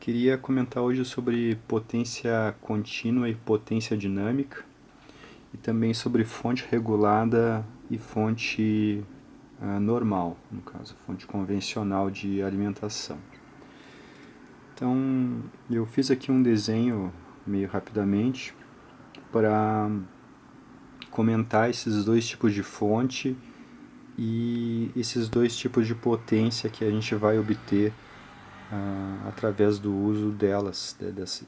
Queria comentar hoje sobre potência contínua e potência dinâmica e também sobre fonte regulada e fonte normal, no caso, fonte convencional de alimentação. Então, eu fiz aqui um desenho meio rapidamente para comentar esses dois tipos de fonte e esses dois tipos de potência que a gente vai obter através do uso delas,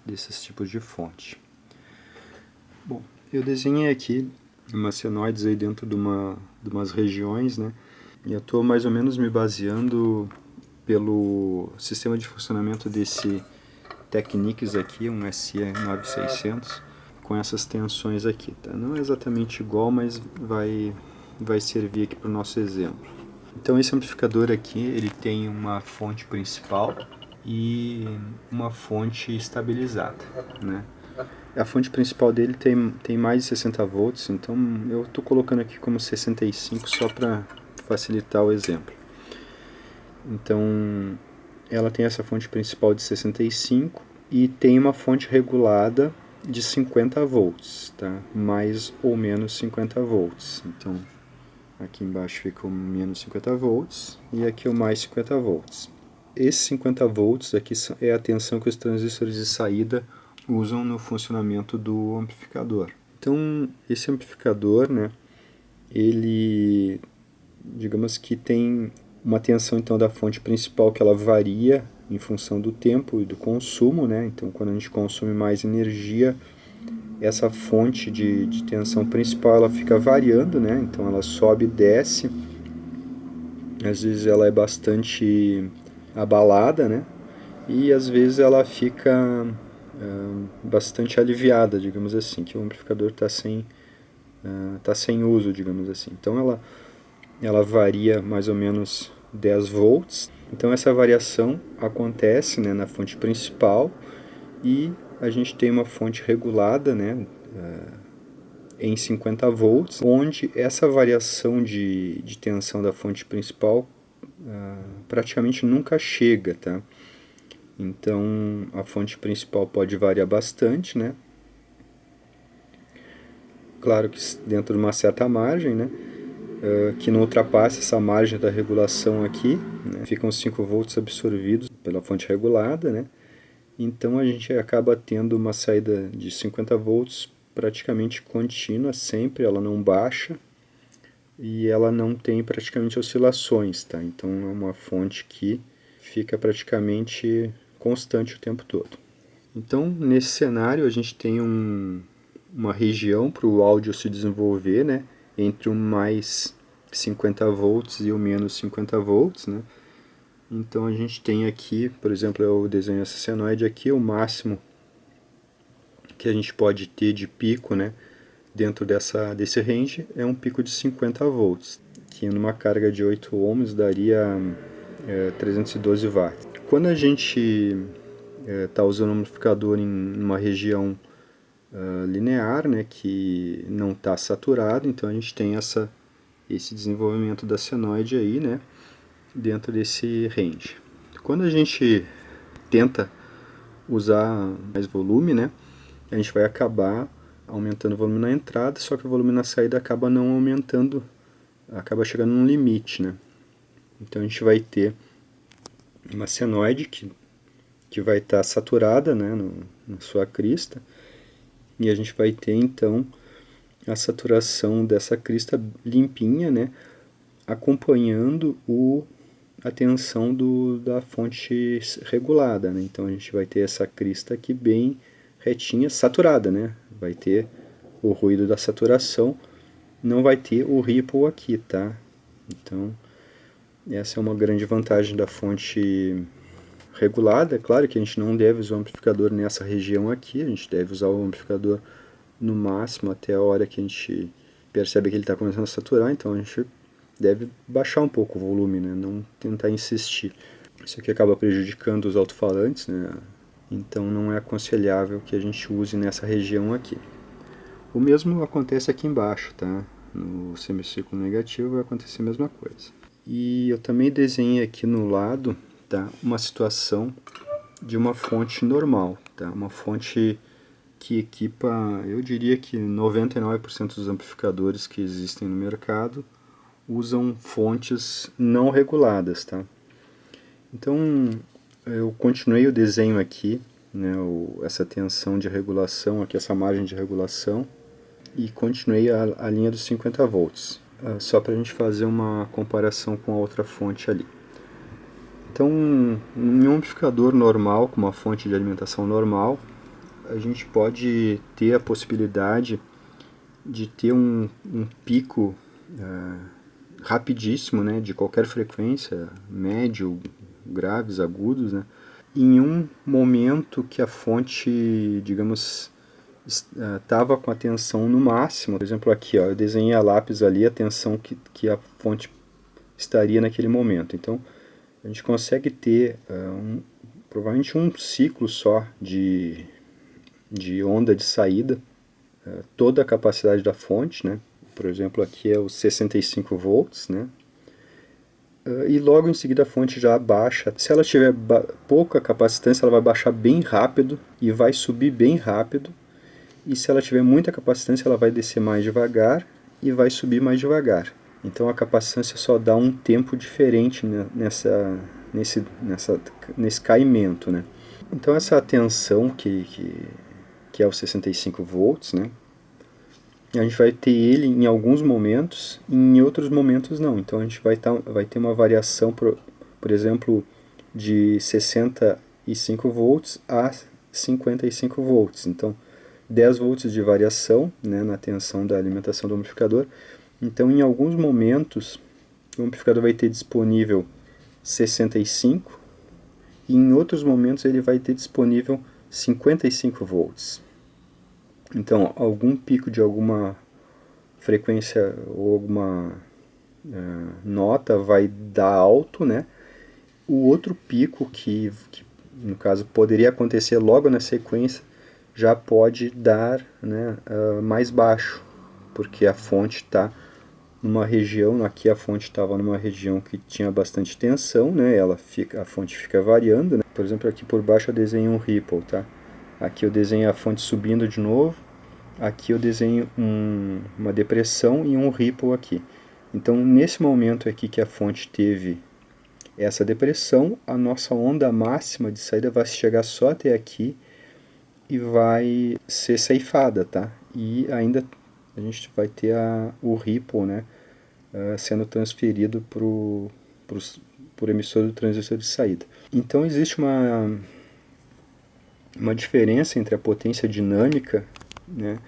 desses tipos de fonte. Bom, eu desenhei aqui umas senoides aí dentro de umas regiões, né? E eu estou mais ou menos me baseando pelo sistema de funcionamento desse Technics aqui, um SE9600, com essas tensões aqui, tá? Não é exatamente igual, mas vai servir aqui para o nosso exemplo. Então esse amplificador aqui, ele tem uma fonte principal e uma fonte estabilizada, né? A fonte principal dele tem mais de 60 volts, então eu estou colocando aqui como 65 só para facilitar o exemplo. Então ela tem essa fonte principal de 65 e tem uma fonte regulada de 50 volts, tá? Mais ou menos 50 volts. Então aqui embaixo fica o menos 50 volts e aqui o mais 50 volts. Esses 50 volts aqui é a tensão que os transistores de saída usam no funcionamento do amplificador. Então, esse amplificador, né, ele, digamos que tem uma tensão então da fonte principal que ela varia em função do tempo e do consumo, né? Então, quando a gente consome mais energia, essa fonte de tensão principal ela fica variando, né? Então ela sobe e desce. Às vezes ela é bastante abalada, né? E às vezes ela fica bastante aliviada, digamos assim, que o amplificador está sem uso, digamos assim. Então ela varia mais ou menos 10 volts. Então essa variação acontece, né, na fonte principal e a gente tem uma fonte regulada, né, em 50 volts, onde essa variação de tensão da fonte principal praticamente nunca chega, tá? Então a fonte principal pode variar bastante, né? Claro que dentro de uma certa margem, né? Que não ultrapasse essa margem da regulação aqui, né? Ficam 5 volts absorvidos pela fonte regulada, né? Então a gente acaba tendo uma saída de 50 volts praticamente contínua sempre, ela não baixa e ela não tem praticamente oscilações, tá? Então é uma fonte que fica praticamente constante o tempo todo. Então nesse cenário a gente tem uma região para o áudio se desenvolver, né? Entre o mais 50 volts e o menos 50 volts, né? Então a gente tem aqui, por exemplo, eu desenho essa senoide aqui, o máximo que a gente pode ter de pico, né, dentro desse range é um pico de 50 volts, que numa carga de 8 ohms daria 312 watts. Quando a gente está usando um amplificador em uma região linear, né, que não está saturado, então a gente tem esse desenvolvimento da senoide aí, né, dentro desse range. Quando a gente tenta usar mais volume, né, a gente vai acabar aumentando o volume na entrada, só que o volume na saída acaba não aumentando, acaba chegando num limite, né. Então a gente vai ter uma senoide que vai estar saturada, né, na sua crista, e a gente vai ter então a saturação dessa crista limpinha, né, acompanhando a tensão da fonte regulada, né? Então a gente vai ter essa crista aqui bem retinha, saturada, né? Vai ter o ruído da saturação, não vai ter o ripple aqui, tá? Então essa é uma grande vantagem da fonte regulada. É claro que a gente não deve usar o amplificador nessa região aqui, a gente deve usar o amplificador no máximo até a hora que a gente percebe que ele está começando a saturar, então a gente deve baixar um pouco o volume, né? Não tentar insistir. Isso aqui acaba prejudicando os alto-falantes, né? Então não é aconselhável que a gente use nessa região aqui. O mesmo acontece aqui embaixo, tá? No semicírculo negativo vai acontecer a mesma coisa. E eu também desenhei aqui no lado, tá, uma situação de uma fonte normal, tá? Uma fonte que equipa, eu diria que 99% dos amplificadores que existem no mercado usam fontes não reguladas, tá? Então, eu continuei o desenho aqui, né, essa tensão de regulação, aqui essa margem de regulação, e continuei a linha dos 50 volts, só para a gente fazer uma comparação com a outra fonte ali. Então, em um amplificador normal, com uma fonte de alimentação normal, a gente pode ter a possibilidade de ter um pico rapidíssimo, né, de qualquer frequência, médio, graves, agudos, né, em um momento que a fonte, digamos, estava com a tensão no máximo. Por exemplo, aqui, ó, eu desenhei a lápis ali, a tensão que a fonte estaria naquele momento. Então, a gente consegue ter provavelmente um ciclo só de onda de saída, toda a capacidade da fonte, né? Por exemplo, aqui é os 65 volts, né? E logo em seguida a fonte já baixa. Se ela tiver pouca capacitância, ela vai baixar bem rápido e vai subir bem rápido. E se ela tiver muita capacitância, ela vai descer mais devagar e vai subir mais devagar. Então a capacitância só dá um tempo diferente nesse caimento, né? Então essa tensão que é os 65 volts, né? A gente vai ter ele em alguns momentos e em outros momentos não. Então a gente vai ter uma variação, por exemplo, de 65 volts a 55 volts. Então 10 volts de variação, né, na tensão da alimentação do amplificador. Então em alguns momentos o amplificador vai ter disponível 65 e em outros momentos ele vai ter disponível 55 volts. Então, algum pico de alguma frequência ou alguma nota vai dar alto, né? O outro pico que no caso poderia acontecer logo na sequência já pode dar, né, mais baixo, porque a fonte está numa região, aqui a fonte estava numa região que tinha bastante tensão, né? A fonte fica variando, né? Por exemplo, aqui por baixo eu desenho um ripple, tá? Aqui eu desenho a fonte subindo de novo. Aqui eu desenho uma depressão e um ripple aqui. Então, nesse momento aqui que a fonte teve essa depressão, a nossa onda máxima de saída vai chegar só até aqui e vai ser ceifada, tá? E ainda a gente vai ter o ripple, né, sendo transferido por emissor do transistor de saída. Então existe uma diferença entre a potência dinâmica, né,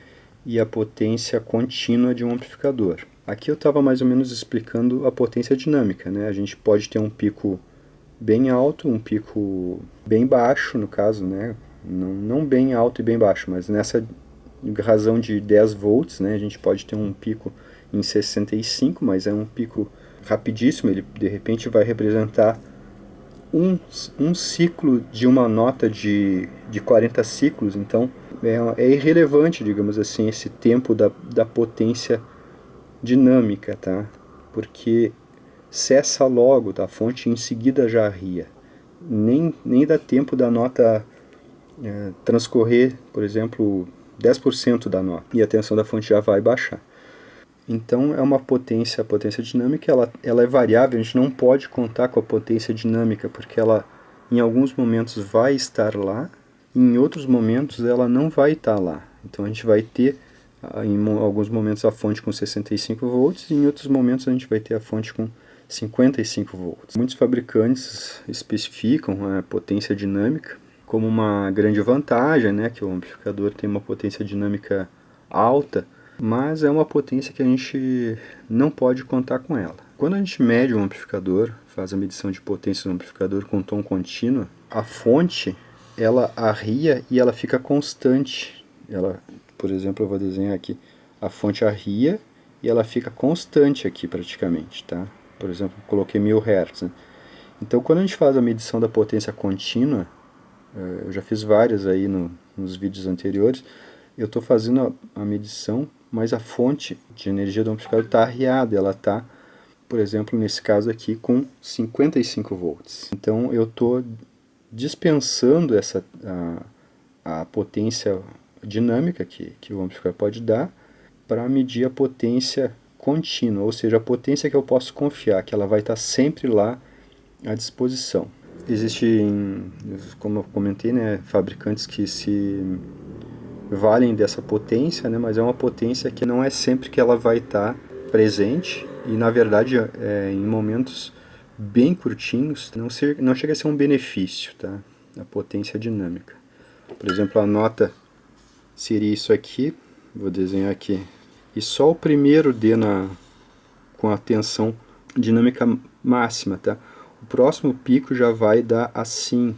e a potência contínua de um amplificador. Aqui eu estava mais ou menos explicando a potência dinâmica, né? A gente pode ter um pico bem alto, um pico bem baixo, no caso, né? Não bem alto e bem baixo, mas nessa razão de 10 volts, né, a gente pode ter um pico em 65, mas é um pico rapidíssimo, ele de repente vai representar um ciclo de uma nota de 40 ciclos, então é irrelevante, digamos assim, esse tempo da potência dinâmica, tá? Porque cessa logo, tá? A fonte em seguida já arria. Nem dá tempo da nota transcorrer, por exemplo, 10% da nota, e a tensão da fonte já vai baixar. Então é uma potência, a potência dinâmica ela é variável, a gente não pode contar com a potência dinâmica, porque ela em alguns momentos vai estar lá, e em outros momentos ela não vai estar lá. Então a gente vai ter em alguns momentos a fonte com 65 volts, e em outros momentos a gente vai ter a fonte com 55 volts. Muitos fabricantes especificam a potência dinâmica como uma grande vantagem, né, que o amplificador tem uma potência dinâmica alta, mas é uma potência que a gente não pode contar com ela. Quando a gente mede um amplificador, faz a medição de potência do amplificador com tom contínuo, a fonte ela arria e ela fica constante. Por exemplo, eu vou desenhar aqui, a fonte arria e ela fica constante aqui praticamente, tá? Por exemplo, coloquei 1000 Hz. Né? Então, quando a gente faz a medição da potência contínua, eu já fiz várias aí nos vídeos anteriores, eu estou fazendo a medição, mas a fonte de energia do amplificador está arriada, ela está, por exemplo, nesse caso aqui, com 55 volts. Então eu estou dispensando a potência dinâmica que o amplificador pode dar para medir a potência contínua, ou seja, a potência que eu posso confiar, que ela vai estar sempre lá à disposição. Existem, como eu comentei, né, fabricantes que se valem dessa potência, né, mas é uma potência que não é sempre que ela vai estar presente e, na verdade, em momentos bem curtinhos, não chega a ser um benefício, tá? A potência dinâmica. Por exemplo, a nota seria isso aqui, vou desenhar aqui, e só o primeiro D com a tensão dinâmica máxima, tá? O próximo pico já vai dar assim,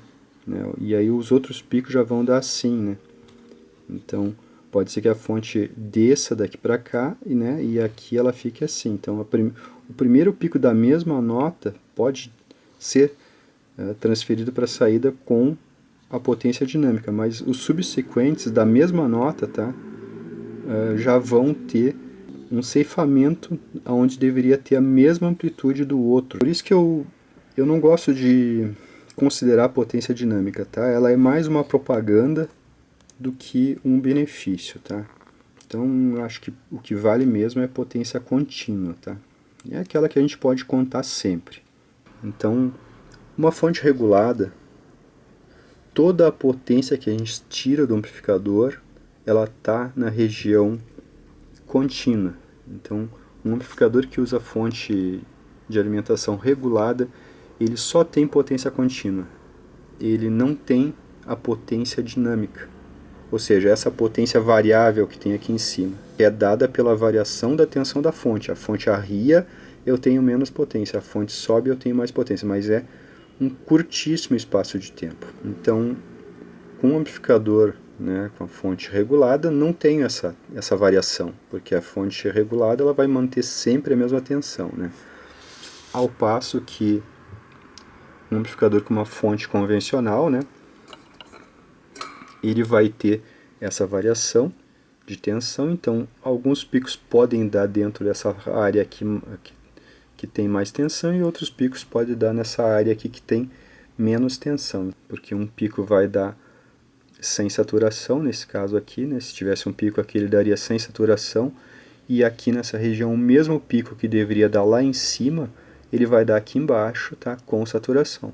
né? E aí os outros picos já vão dar assim, né? Então, pode ser que a fonte desça daqui para cá e aqui ela fique assim. Então, o primeiro pico da mesma nota pode ser transferido para a saída com a potência dinâmica, mas os subsequentes da mesma nota, tá, já vão ter um ceifamento onde deveria ter a mesma amplitude do outro. Por isso que eu não gosto de considerar a potência dinâmica, tá? Ela é mais uma propaganda do que um benefício, tá? Então, acho que o que vale mesmo é potência contínua, tá? É aquela que a gente pode contar sempre. Então, uma fonte regulada, toda a potência que a gente tira do amplificador, ela está na região contínua. Então, um amplificador que usa fonte de alimentação regulada, ele só tem potência contínua. Ele não tem a potência dinâmica. Ou seja, essa potência variável que tem aqui em cima, que é dada pela variação da tensão da fonte. A fonte arria, eu tenho menos potência. A fonte sobe, eu tenho mais potência. Mas é um curtíssimo espaço de tempo. Então, com um amplificador, né, com a fonte regulada, não tem essa variação, porque a fonte regulada ela vai manter sempre a mesma tensão, né? Ao passo que um amplificador com uma fonte convencional, né, ele vai ter essa variação de tensão, então alguns picos podem dar dentro dessa área aqui que tem mais tensão e outros picos podem dar nessa área aqui que tem menos tensão, porque um pico vai dar sem saturação, nesse caso aqui, né? Se tivesse um pico aqui ele daria sem saturação, e aqui nessa região o mesmo pico que deveria dar lá em cima, ele vai dar aqui embaixo, tá? Com saturação,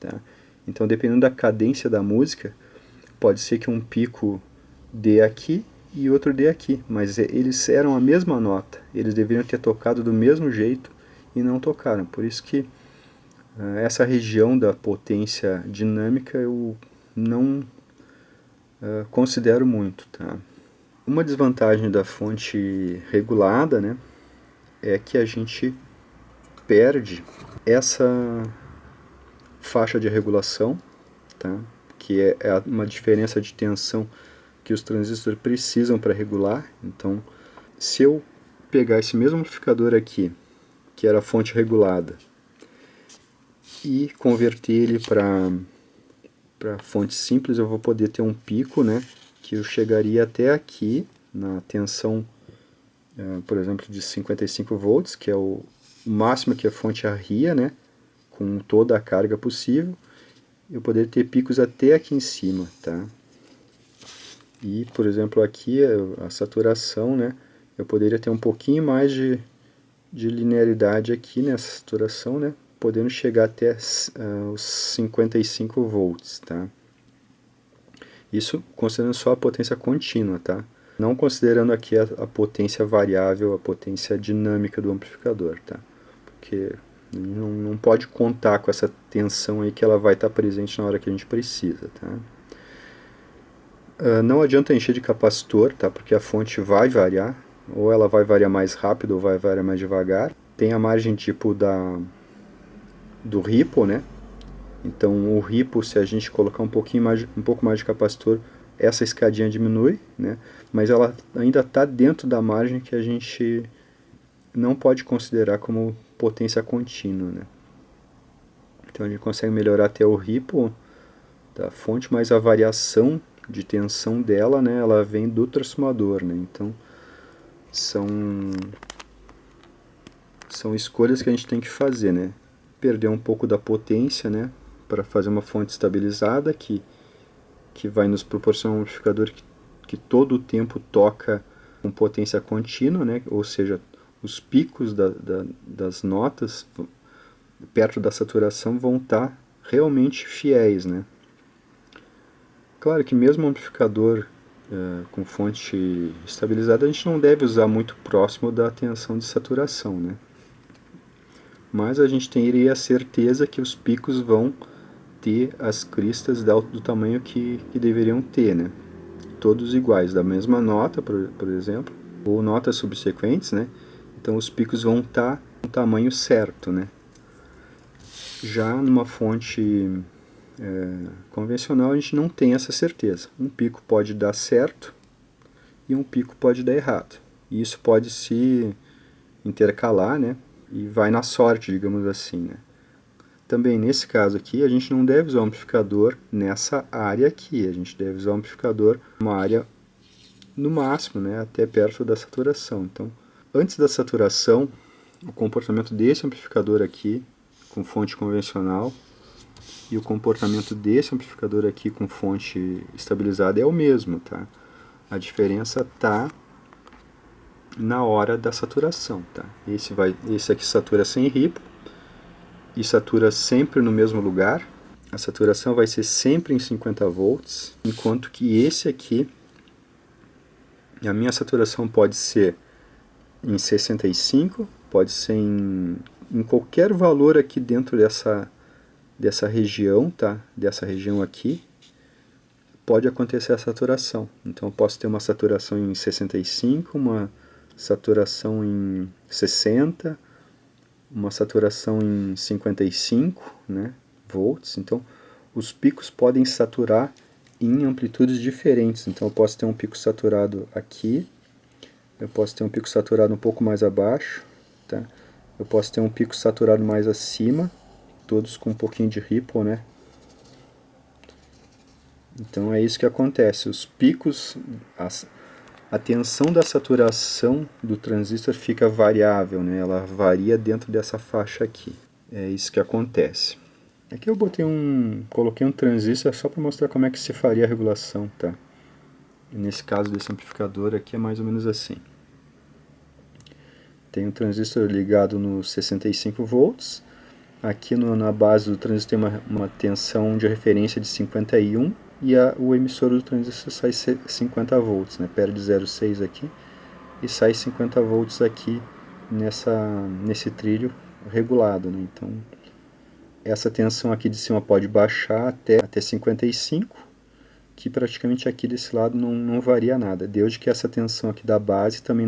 tá? Então, dependendo da cadência da música, pode ser que um pico dê aqui e outro dê aqui, mas eles eram a mesma nota, eles deveriam ter tocado do mesmo jeito e não tocaram. Por isso que essa região da potência dinâmica eu não considero muito, tá? Uma desvantagem da fonte regulada, né, é que a gente perde essa faixa de regulação, tá? Que é uma diferença de tensão que os transistores precisam para regular. Então, se eu pegar esse mesmo amplificador aqui, que era a fonte regulada, e converter ele para fonte simples, eu vou poder ter um pico, né, que eu chegaria até aqui na tensão, por exemplo, de 55 volts, que é o máximo que a fonte arria, né, com toda a carga possível. Eu poderia ter picos até aqui em cima, tá? E, por exemplo, aqui a saturação, né, eu poderia ter um pouquinho mais de linearidade aqui nessa saturação, né, podendo chegar até os 55 volts, tá? Isso considerando só a potência contínua, tá? Não considerando aqui a potência variável, a potência dinâmica do amplificador, tá? Porque não pode contar com essa tensão aí que ela vai estar presente na hora que a gente precisa, tá? Não adianta encher de capacitor, tá? Porque a fonte vai variar, ou ela vai variar mais rápido ou vai variar mais devagar. Tem a margem tipo do ripple, né? Então o ripple, se a gente colocar um pouco mais de capacitor, essa escadinha diminui, né? Mas ela ainda está dentro da margem que a gente não pode considerar como potência contínua, né? Então a gente consegue melhorar até o ripple da fonte, mas a variação de tensão dela, né, ela vem do transformador, né? Então são escolhas que a gente tem que fazer, né? Perder um pouco da potência, né, para fazer uma fonte estabilizada que vai nos proporcionar um amplificador que todo o tempo toca com potência contínua, né? Ou seja, os picos das notas perto da saturação vão estar realmente fiéis, né? Claro que mesmo um amplificador com fonte estabilizada a gente não deve usar muito próximo da tensão de saturação, né? Mas a gente teria a certeza que os picos vão ter as cristas do tamanho que deveriam ter, né? Todos iguais, da mesma nota, por exemplo, ou notas subsequentes, né? Então os picos vão estar no tamanho certo, né? Já numa fonte convencional a gente não tem essa certeza. Um pico pode dar certo e um pico pode dar errado. E isso pode se intercalar, né? E vai na sorte, digamos assim, né? Também nesse caso aqui a gente não deve usar o amplificador nessa área aqui, a gente deve usar o amplificador numa área no máximo, né, até perto da saturação. Então, antes da saturação, o comportamento desse amplificador aqui com fonte convencional e o comportamento desse amplificador aqui com fonte estabilizada é o mesmo, tá? A diferença está na hora da saturação, tá? Esse aqui satura sem ripple e satura sempre no mesmo lugar. A saturação vai ser sempre em 50 volts, enquanto que esse aqui, a minha saturação pode ser em 65, pode ser em qualquer valor aqui dentro dessa região, tá? Dessa região aqui, pode acontecer a saturação. Então eu posso ter uma saturação em 65, uma saturação em 60, uma saturação em 55, né, volts. Então os picos podem saturar em amplitudes diferentes. Então eu posso ter um pico saturado aqui, eu posso ter um pico saturado um pouco mais abaixo, tá? Eu posso ter um pico saturado mais acima, todos com um pouquinho de ripple, né? Então é isso que acontece, os picos, a tensão da saturação do transistor fica variável, né? Ela varia dentro dessa faixa aqui. É isso que acontece. Aqui eu coloquei um transistor só para mostrar como é que se faria a regulação, tá? E nesse caso desse amplificador aqui é mais ou menos assim. Tem um transistor ligado nos 65 volts. Aqui na base do transistor tem uma tensão de referência de 51 e o emissor do transistor sai 50 volts, né? Perde 0,6 aqui e sai 50 volts aqui nesse trilho regulado, né? Então essa tensão aqui de cima pode baixar até 55, que praticamente aqui desse lado não varia nada, desde que essa tensão aqui da base também